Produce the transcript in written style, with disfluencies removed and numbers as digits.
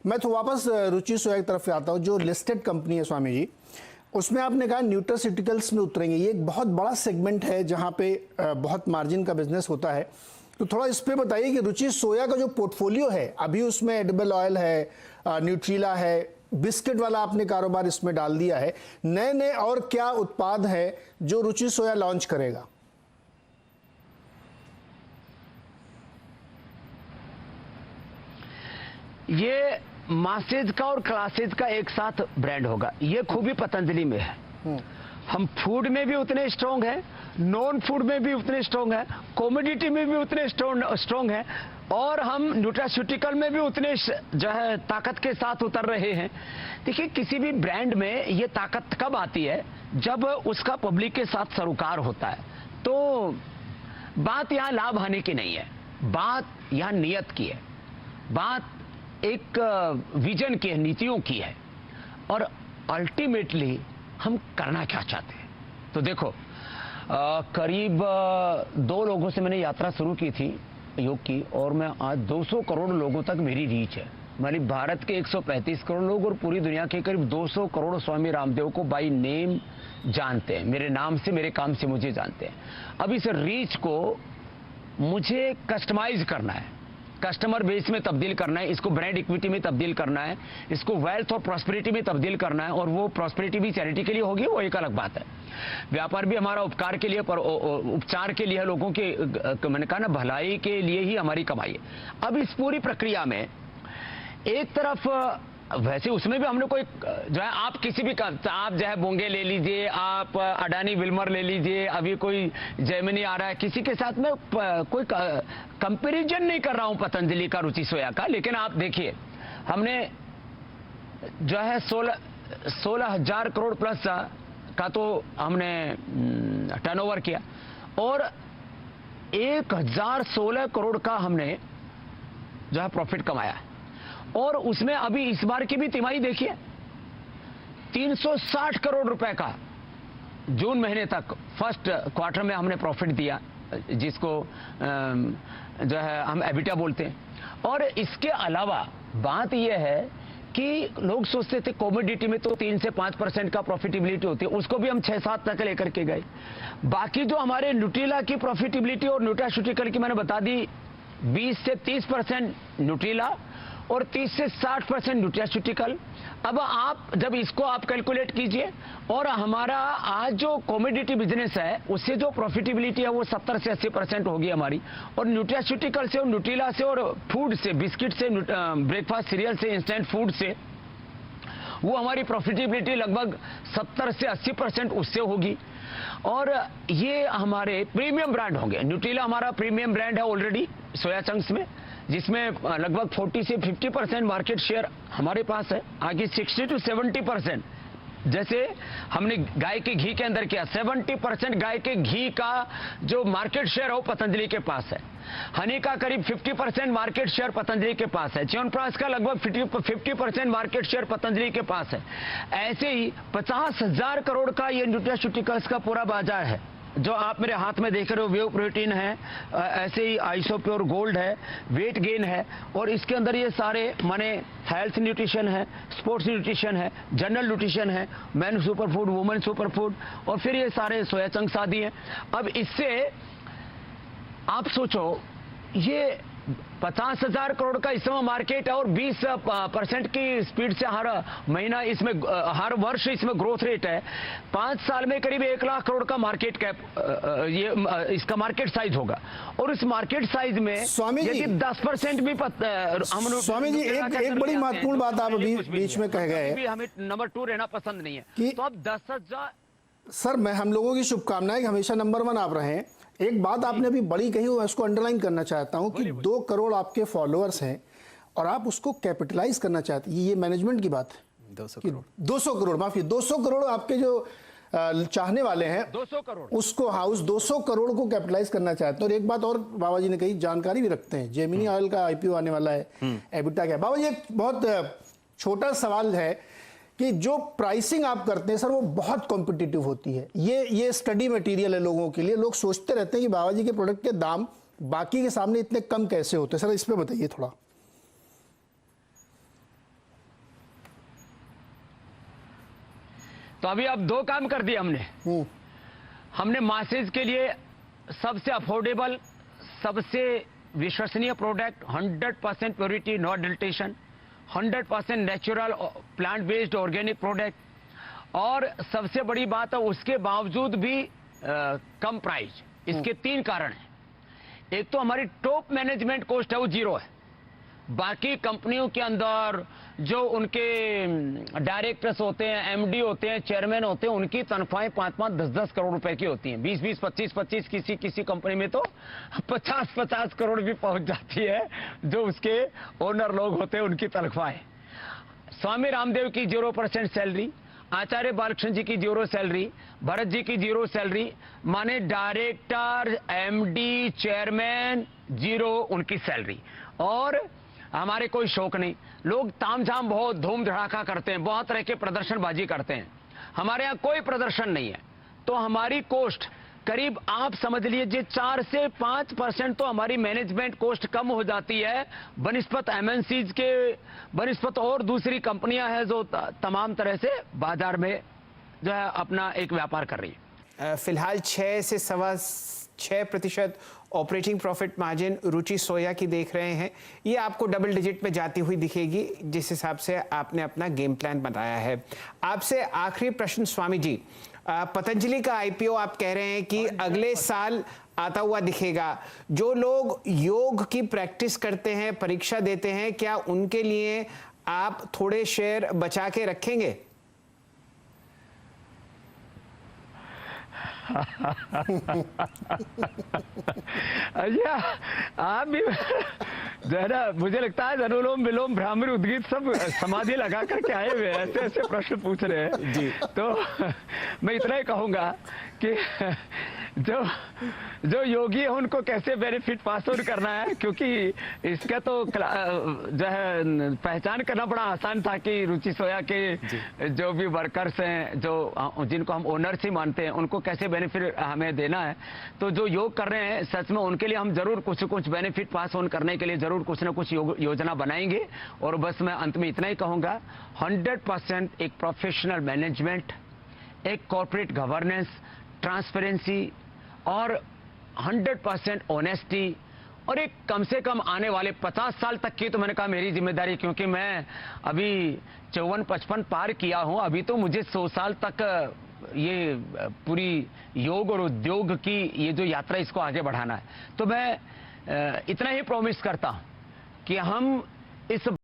मैं तो वापस रुचि सोया की तरफ आता हूँ। जो लिस्टेड कंपनी है स्वामी जी, उसमें आपने कहा न्यूट्रास्यूटिकल्स में उतरेंगे, ये एक बहुत बड़ा सेगमेंट है जहाँ पे बहुत मार्जिन का बिजनेस होता है। तो थोड़ा इस पे बताइए कि रुचि सोया का जो पोर्टफोलियो है, अभी उसमें एडिबल ऑयल है, न्यूट्रीला है, बिस्किट वाला आपने कारोबार इसमें डाल दिया है, नए नए और क्या उत्पाद है जो रुचि सोया लॉन्च करेगा? ये मासेज का और क्लासेज का एक साथ ब्रांड होगा। ये खूबी पतंजलि में है। हम फूड में भी उतने स्ट्रॉन्ग हैं, नॉन फूड में भी उतने स्ट्रॉन्ग हैं, कॉमोडिटी में भी उतने स्ट्रॉन्ग हैं, और हम न्यूट्रास्यूटिकल में भी उतने जो है ताकत के साथ उतर रहे हैं। देखिए, किसी भी ब्रांड में ये ताकत कब आती है? जब उसका पब्लिक के साथ सरोकार होता है। तो बात यहाँ लाभ हानि की नहीं है, बात यहाँ नियत की है, बात एक विजन की है, नीतियों की है, और अल्टीमेटली हम करना क्या चाहते हैं। तो देखो, करीब 2 लोगों से मैंने यात्रा शुरू की थी योग की, और मैं आज 200 करोड़ लोगों तक मेरी रीच है। हमारी भारत के 135 करोड़ लोग और पूरी दुनिया के करीब 200 करोड़ स्वामी रामदेव को बाय नेम जानते हैं, मेरे नाम से, मेरे काम से मुझे जानते हैं। अब इस रीच को मुझे कस्टमाइज करना है, कस्टमर बेस में तब्दील करना है, इसको ब्रांड इक्विटी में तब्दील करना है, इसको वेल्थ और प्रॉस्पेरिटी में तब्दील करना है। और वो प्रॉस्पेरिटी भी चैरिटी के लिए होगी, वो एक अलग बात है। व्यापार भी हमारा उपकार के लिए, पर उपचार के लिए, लोगों के, मैंने कहा ना, भलाई के लिए ही हमारी कमाई है। अब इस पूरी प्रक्रिया में एक तरफ, वैसे उसमें भी हमने कोई जो है, आप किसी भी, आप जो है बोंगे ले लीजिए, आप अडानी विल्मर ले लीजिए, अभी कोई जेमिनी आ रहा है, किसी के साथ में कोई कंपैरिजन नहीं कर रहा हूं पतंजलि का, रुचि सोया का। लेकिन आप देखिए, हमने जो है 16,000 करोड़ प्लस का तो हमने टर्नओवर किया, और 1,016 करोड़ का हमने जो है प्रॉफिट कमाया। और उसमें अभी इस बार की भी तिमाही देखिए, 360 करोड़ रुपए का जून महीने तक फर्स्ट क्वार्टर में हमने प्रॉफिट दिया, जिसको जो है हम एबिटा बोलते हैं। और इसके अलावा बात यह है कि लोग सोचते थे कॉमोडिटी में तो 3 से 5% का प्रॉफिटेबिलिटी होती है, उसको भी हम 6-7 तक लेकर के गए। बाकी जो हमारे न्यूट्रीला की प्रॉफिटेबिलिटी और न्यूट्रास्यूटिकल की मैंने बता दी, 20 से 30% न्यूट्रीला और 30 से 60% न्यूट्रास्यूटिकल। अब आप जब इसको आप कैलकुलेट कीजिए, और हमारा आज जो कॉमोडिटी बिजनेस है उससे जो प्रॉफिटेबिलिटी है वो 70 से 80% होगी हमारी, और न्यूट्रास्यूटिकल से और न्यूट्रीला से और फूड से, बिस्किट से, ब्रेकफास्ट सीरियल से, इंस्टेंट फूड से, वो हमारी प्रॉफिटेबिलिटी लगभग 70 से 80% उससे होगी। और ये हमारे प्रीमियम ब्रांड होंगे। न्यूट्रीला हमारा प्रीमियम ब्रांड है ऑलरेडी सोया चंक्स में, जिसमें लगभग 40 से 50% मार्केट शेयर हमारे पास है। आगे 60 से 70%, जैसे हमने गाय के घी के अंदर किया, 70% गाय के घी का जो मार्केट शेयर है वो पतंजलि के पास है। हनी का करीब 50% मार्केट शेयर पतंजलि के पास है। च्यवनप्राश का लगभग 50% मार्केट शेयर पतंजलि के पास है। ऐसे ही 50,000 करोड़ का ये न्यूट्रास्यूटिकल्स का पूरा बाजार है, जो आप मेरे हाथ में देख रहे हो। वेव प्रोटीन है, ऐसे ही आइसोप्योर गोल्ड है, वेट गेन है, और इसके अंदर ये सारे माने हेल्थ न्यूट्रिशन है, स्पोर्ट्स न्यूट्रिशन है, जनरल न्यूट्रिशन है, man super food, women super food, और फिर ये सारे सोया चंक्स आदि हैं। अब इससे आप सोचो, ये 50,000 करोड़ का इस समय मार्केट है, और 20% की स्पीड से हर महीना इसमें, हर वर्ष इसमें ग्रोथ रेट है। 5 साल में करीब 1 लाख करोड़ का मार्केट कैप, ये इसका मार्केट साइज होगा। और इस मार्केट साइज में स्वामी जी 10% भी हम, स्वामी जी एक बड़ी महत्वपूर्ण बात आप अभी बीच में कह गए, हमें नंबर 2 रहना पसंद नहीं है, तो अब 10,000। सर, मैं हम लोगों की शुभकामनाएं कि हमेशा नंबर 1 आप रहें। एक बात आपने अभी बड़ी कही, मैं उसको अंडरलाइन करना चाहता हूं कि 2 करोड़ आपके फॉलोअर्स हैं और आप उसको कैपिटलाइज करना चाहते हैं। ये मैनेजमेंट की बात है। 200 करोड़ माफी, 200 करोड़ आपके जो चाहने वाले हैं, 200 करोड़ उसको, हाँ, उस 200 करोड़ को कैपिटलाइज करना चाहते हैं। और एक बात और बाबा जी ने कही, जानकारी भी रखते हैं, जेमिनी ऑयल का आईपीओ आने वाला है, एबिटा का। बाबा जी एक बहुत छोटा सवाल है कि जो प्राइसिंग आप करते हैं सर, वो बहुत कॉम्पिटिटिव होती है। ये स्टडी मटेरियल है लोगों के लिए। लोग सोचते रहते हैं कि बाबा जी के प्रोडक्ट के दाम बाकी के सामने इतने कम कैसे होते हैं। सर, इस पे बताइए थोड़ा। तो अभी अब 2 काम कर दिए हमने। हमने मासेज के लिए सबसे अफोर्डेबल, सबसे विश्वसनीय product, 100% purity, no adulteration, 100% natural plant based organic product, और सबसे बड़ी बात है उसके बावजूद भी कम प्राइस। इसके 3 कारण हैं। एक तो हमारी टॉप मैनेजमेंट कॉस्ट है वो 0 है। बाकी कंपनियों के अंदर जो उनके डायरेक्टर्स होते हैं, एमडी होते हैं, चेयरमैन होते हैं, उनकी तनख्वाहें 5-5, 10-10 करोड़ रुपए की होती हैं। 20-20, 25-25, किसी कंपनी में तो 50-50 करोड़ भी पहुंच जाती है, जो उसके ओनर लोग होते हैं उनकी तनख्वाहें। स्वामी रामदेव की 0% सैलरी, आचार्य बालकृष्ण जी की 0 सैलरी, भरत जी की 0 सैलरी, माने डायरेक्टर, एमडी, चेयरमैन 0 उनकी सैलरी। और हमारे कोई शौक नहीं, लोग तामझाम बहुत धूम धड़ाका करते हैं, बहुत तरह के प्रदर्शनबाजी करते हैं, हमारे यहाँ कोई प्रदर्शन नहीं है। तो हमारी कॉस्ट करीब आप समझ लीजिए 4 से 5% तो हमारी मैनेजमेंट कॉस्ट कम हो जाती है बनिस्पत एमएनसीज के, बनिस्पत और दूसरी कंपनियां हैं जो तमाम तरह से बाजार में जो है अपना एक व्यापार कर रही है। फिलहाल 6 से 6.25% ऑपरेटिंग प्रॉफिट मार्जिन रुचि सोया की देख रहे हैं। ये आपको डबल डिजिट में जाती हुई दिखेगी जिस हिसाब से आपने अपना गेम प्लान बनाया है। आपसे आखिरी प्रश्न स्वामी जी, पतंजलि का आईपीओ आप कह रहे हैं कि अगले साल आता हुआ दिखेगा। जो लोग योग की प्रैक्टिस करते हैं, परीक्षा देते हैं, क्या उनके लिए आप थोड़े शेयर बचा के रखेंगे? अच्छा, आप भी जो है ना, मुझे लगता है अनुलोम विलोम भ्रामरी उद्गीत सब समाधि लगा करके आए हुए ऐसे ऐसे प्रश्न पूछ रहे हैं जी। तो मैं इतना ही कहूंगा कि जो योगी है उनको कैसे बेनिफिट पास ऑन करना है, क्योंकि इसका तो जो है पहचान करना बड़ा आसान था कि रुचि सोया के जो भी वर्कर्स हैं, जो जिनको हम ओनर्स ही मानते हैं, उनको कैसे बेनिफिट हमें देना है। तो जो योग कर रहे हैं सच में उनके लिए हम जरूर कुछ बेनिफिट पास ऑन करने के लिए जरूर कुछ ना कुछ योजना बनाएंगे। और बस मैं अंत में इतना ही कहूंगा, 100% एक प्रोफेशनल मैनेजमेंट, एक कॉर्पोरेट गवर्नेंस, ट्रांसपेरेंसी और 100% ऑनेस्टी, और एक कम से कम आने वाले 50 साल तक की, तो मैंने कहा मेरी जिम्मेदारी, क्योंकि मैं अभी 54-55 पार किया हूं, अभी तो मुझे 100 साल तक ये पूरी योग और उद्योग की ये जो यात्रा इसको आगे बढ़ाना है। तो मैं इतना ही प्रॉमिस करता हूं कि हम इस